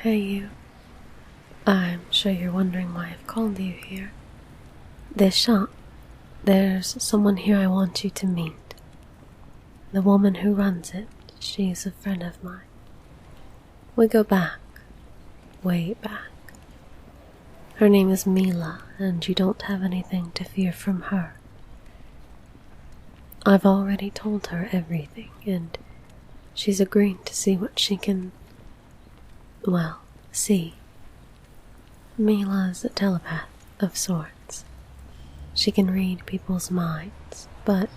Hey you. I'm sure you're wondering why I've called you here. This shop, there's someone here I want you to meet. The woman who runs it, she's a friend of mine. We go back, way back. Her name is Mila, and you don't have anything to fear from her. I've already told her everything, and she's agreed to see what she can, see. Mila's a telepath of sorts. She can read people's minds, but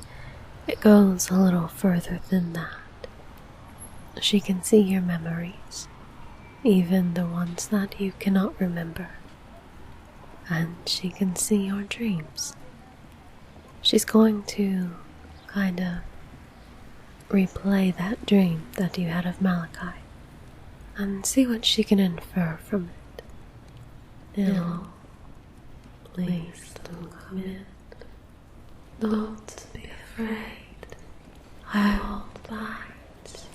it goes a little further than that. She can see your memories, even the ones that you cannot remember. And she can see your dreams. She's going to kind of replay that dream that you had of Malaki and see what she can infer from it. No, please don't come in. Don't be afraid. I won't bite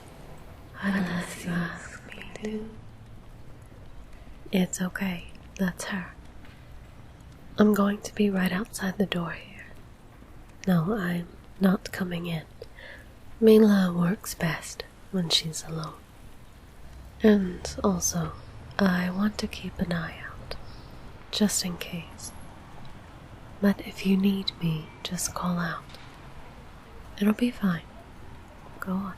unless you ask me to. It's okay, that's her. I'm going to be right outside the door here. No, I'm not coming in. Mila works best when she's alone. And also, I want to keep an eye out, just in case. But if you need me, just call out. It'll be fine. Go on.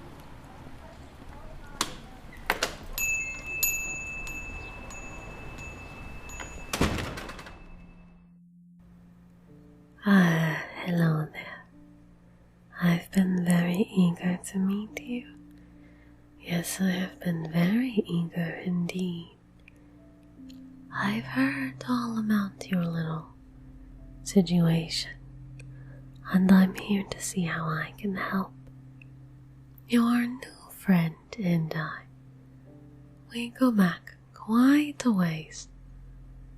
Hello there. I've been very eager to meet you. Yes, I have been very eager indeed. I've heard all about your little situation, and I'm here to see how I can help. Your new friend and I, we go back quite a ways.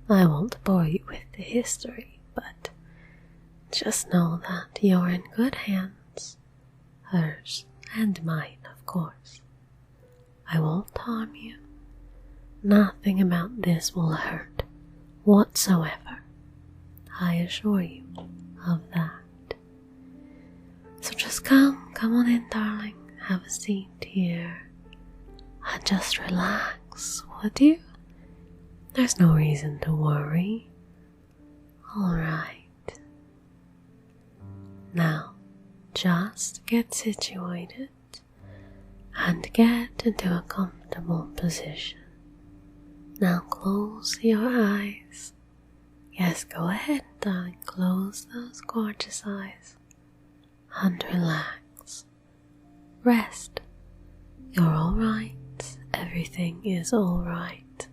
I won't bore you with the history, but just know that you're in good hands, hers and mine, of course. I won't harm you. Nothing about this will hurt whatsoever. I assure you of that. So just come on in, darling. Have a seat here. And just relax, would you? There's no reason to worry. Alright. Now, just get situated and get into a comfortable position. Now close your eyes. Yes, go ahead, darling. Close those gorgeous eyes and relax. Rest. You're alright. Everything is alright.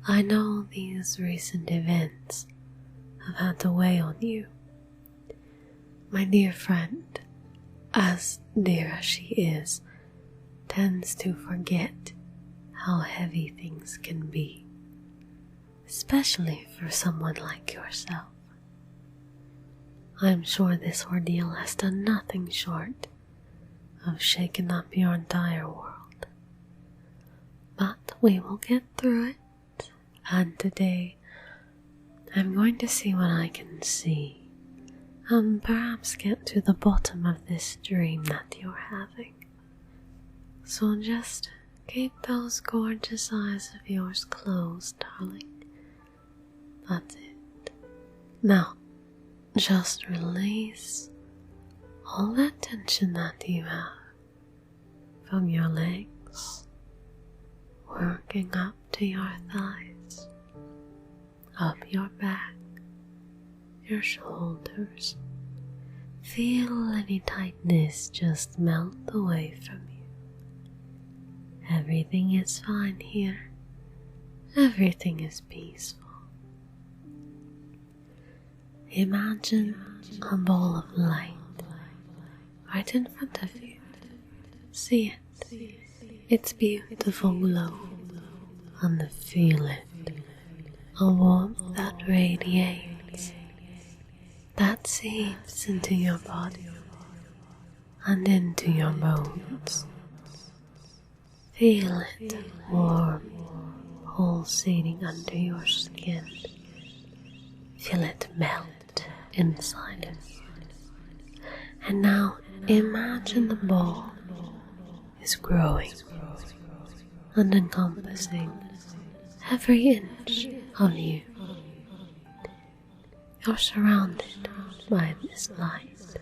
I know these recent events have had to weigh on you. My dear friend, as dear as she is, tends to forget how heavy things can be, especially for someone like yourself. I'm sure this ordeal has done nothing short of shaking up your entire world. But we will get through it, and today I'm going to see what I can see and perhaps get to the bottom of this dream that you're having. So just keep those gorgeous eyes of yours closed, darling. That's it. Now, just release all that tension that you have from your legs, working up to your thighs, up your back, your shoulders. Feel any tightness just melt away from you. Everything is fine here. Everything is peaceful. Imagine a ball of light right in front of you. See it. Its beautiful glow. And feel it. A warmth that radiates, that seeps into your body and into your bones. Feel it warm, pulsating under your skin. Feel it melt inside of you. And now imagine the ball is growing and encompassing every inch of you. You're surrounded by this light.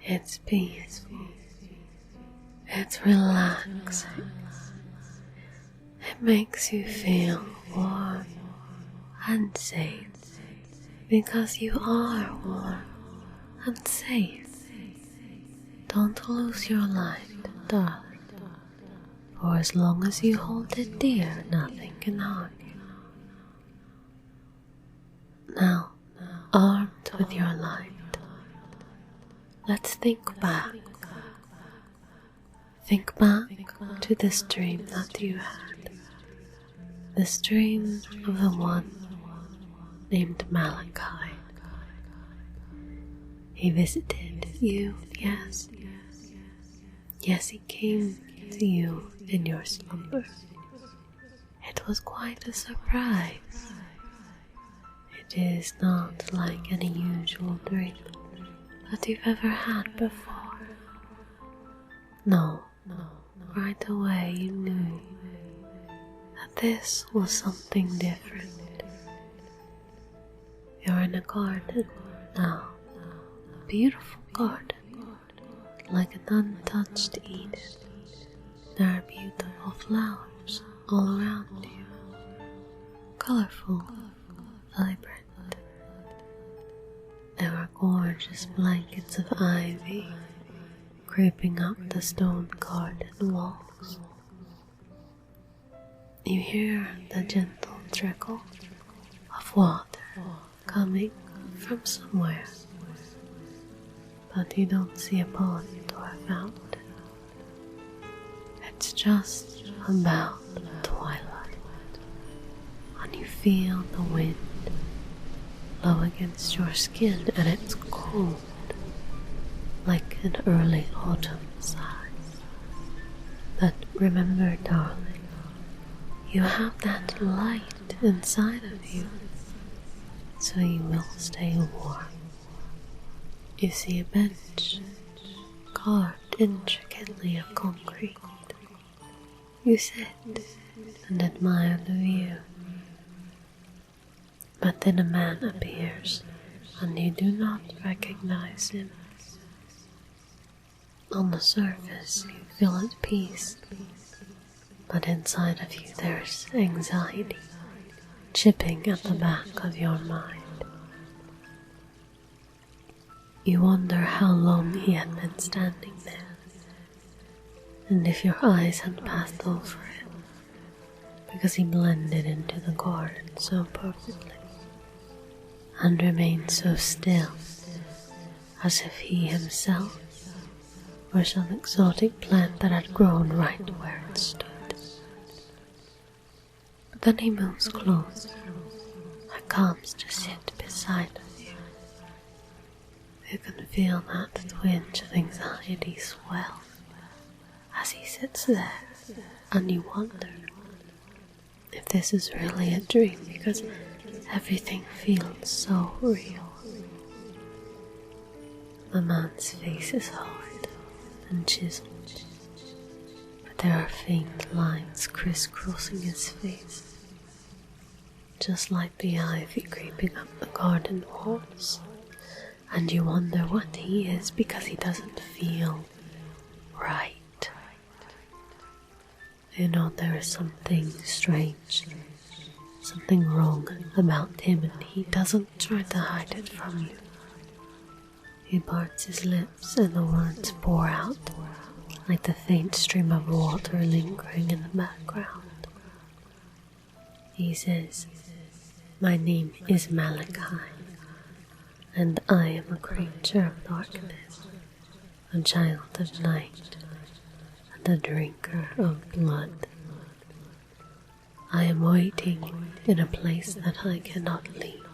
It's peaceful. It's relaxing. It makes you feel warm and safe because you are warm and safe. Don't lose your light, darling. For as long as you hold it dear, nothing can harm you. Now, armed with your light, let's think back. Think back to this dream that you had. This dream of the one named Malaki. He visited you, yes. Yes, he came to you in your slumber. It was quite a surprise. It is not like any usual dream that you've ever had before. No, right away you knew that this was something different. You're in a garden now, a beautiful garden, like an untouched Eden. There are beautiful flowers all around you, colorful, vibrant. There are gorgeous blankets of ivy creeping up the stone garden walls. You hear the gentle trickle of water coming from somewhere, but you don't see a pond or a fountain. It's just about twilight, and you feel the wind blow against your skin, and it's cold, like an early autumn sigh. But remember, darling, you have that light inside of you, so you will stay warm. You see a bench carved intricately of concrete. You sit and admire the view. But then a man appears, and you do not recognize him. On the surface, you feel at peace, but inside of you there's anxiety chipping at the back of your mind. You wonder how long he had been standing there, and if your eyes had passed over him, because he blended into the garden so perfectly, and remained so still, as if he himself were some exotic plant that had grown right where it stood. But then he moves closer and comes to sit beside of you. You can feel that twinge of anxiety swell as he sits there, and you wonder if this is really a dream, because everything feels so real. The man's face is hard and chiseled, but there are faint lines crisscrossing his face, just like the ivy creeping up the garden walls, and you wonder what he is, because he doesn't feel right. You know there is something strange, something wrong about him, and he doesn't try to hide it from you. He parts his lips and the words pour out like the faint stream of water lingering in the background. He says, "My name is Malaki, and I am a creature of darkness, a child of night, and a drinker of blood. I am waiting in a place that I cannot leave."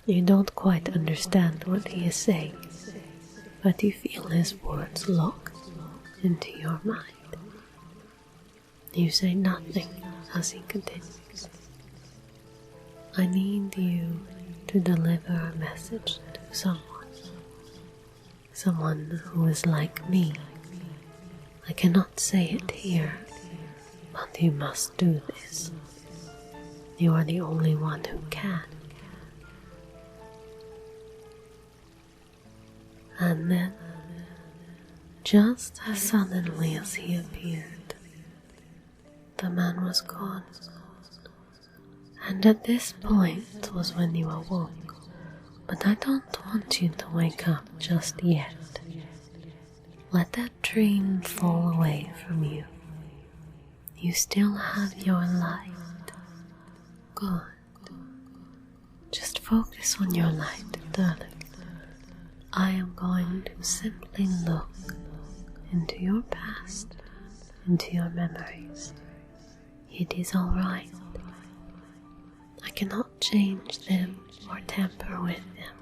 You don't quite understand what he is saying, but you feel his words locked into your mind. You say nothing as he continues. I need you to deliver a message to someone who is like me. I cannot say it here, but you must do this. You are the only one who can. And then, just as suddenly as he appeared, the man was gone. And at this point was when you awoke, but I don't want you to wake up just yet. Let that dream fall away from you. You still have your light. Good. Just focus on your light, darling. I am going to simply look into your past, into your memories. It is alright. I cannot change them or tamper with them.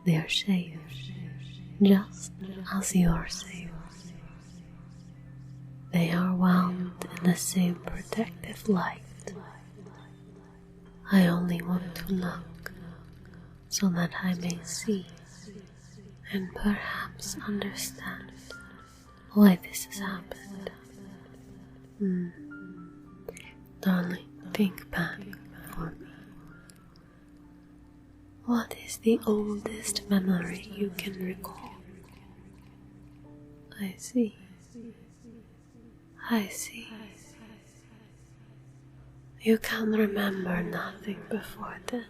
They are safe, just as you are safe. They are wound in the same protective light. I only want to look so that I may see and perhaps understand why this has happened. Darling, think back for me. What is the oldest memory you can recall? I see. You can remember nothing before then.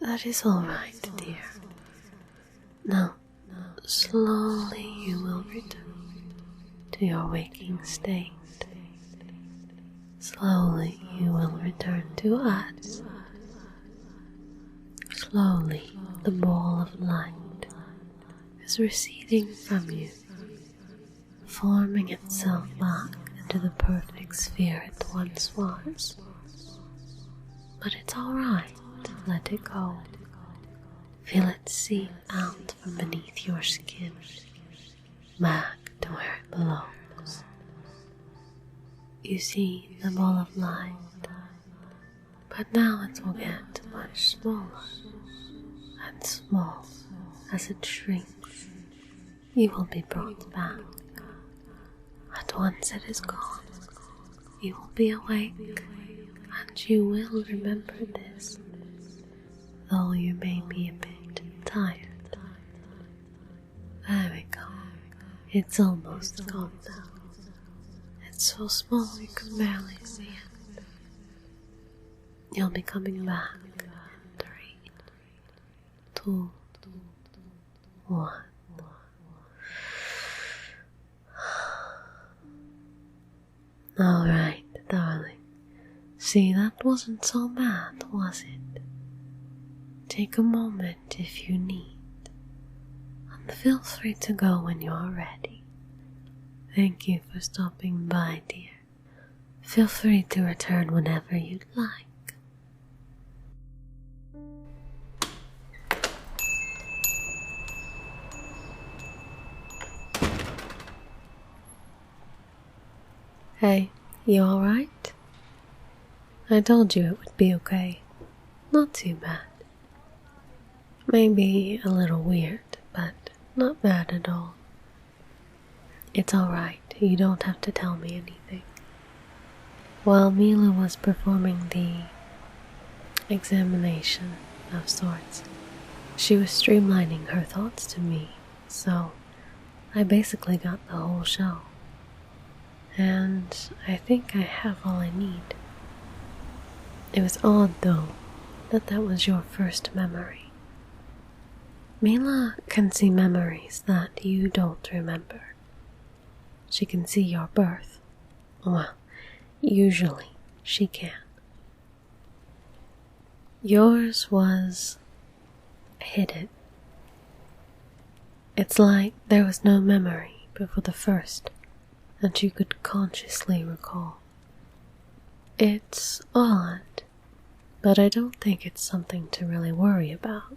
That is all right, dear. Now, slowly you will return to your waking state. Slowly you will return to us. Slowly the ball of light is receding from you, forming itself back into the perfect sphere it once was. But it's alright, let it go. Feel it seep out from beneath your skin, back to where it belongs. You see the ball of light, but now it will get much smaller and smaller as it shrinks. You will be brought back. At once it is gone, you will be awake, and you will remember this, though you may be a bit tired. There we go. It's almost gone now. It's so small you can barely see it. You'll be coming back in 3, 2, 1. Alright, darling. See, that wasn't so bad, was it? Take a moment if you need, and feel free to go when you are ready. Thank you for stopping by, dear. Feel free to return whenever you'd like. Hey, you alright? I told you it would be okay. Not too bad. Maybe a little weird, but not bad at all. It's alright, you don't have to tell me anything. While Mila was performing the examination of sorts, she was streamlining her thoughts to me, so I basically got the whole show. And I think I have all I need. It was odd, though, that was your first memory. Mila can see memories that you don't remember. She can see your birth. Well, usually she can. Yours was hidden. It's like there was no memory before the first that you could consciously recall. It's odd, but I don't think it's something to really worry about.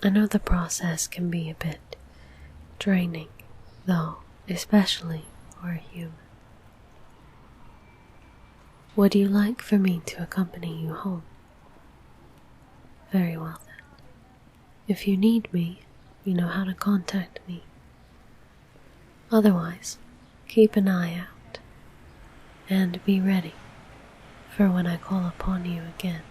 I know the process can be a bit draining, though especially for a human. Would you like for me to accompany you home? Very well then. If you need me, you know how to contact me. Otherwise, keep an eye out and be ready for when I call upon you again.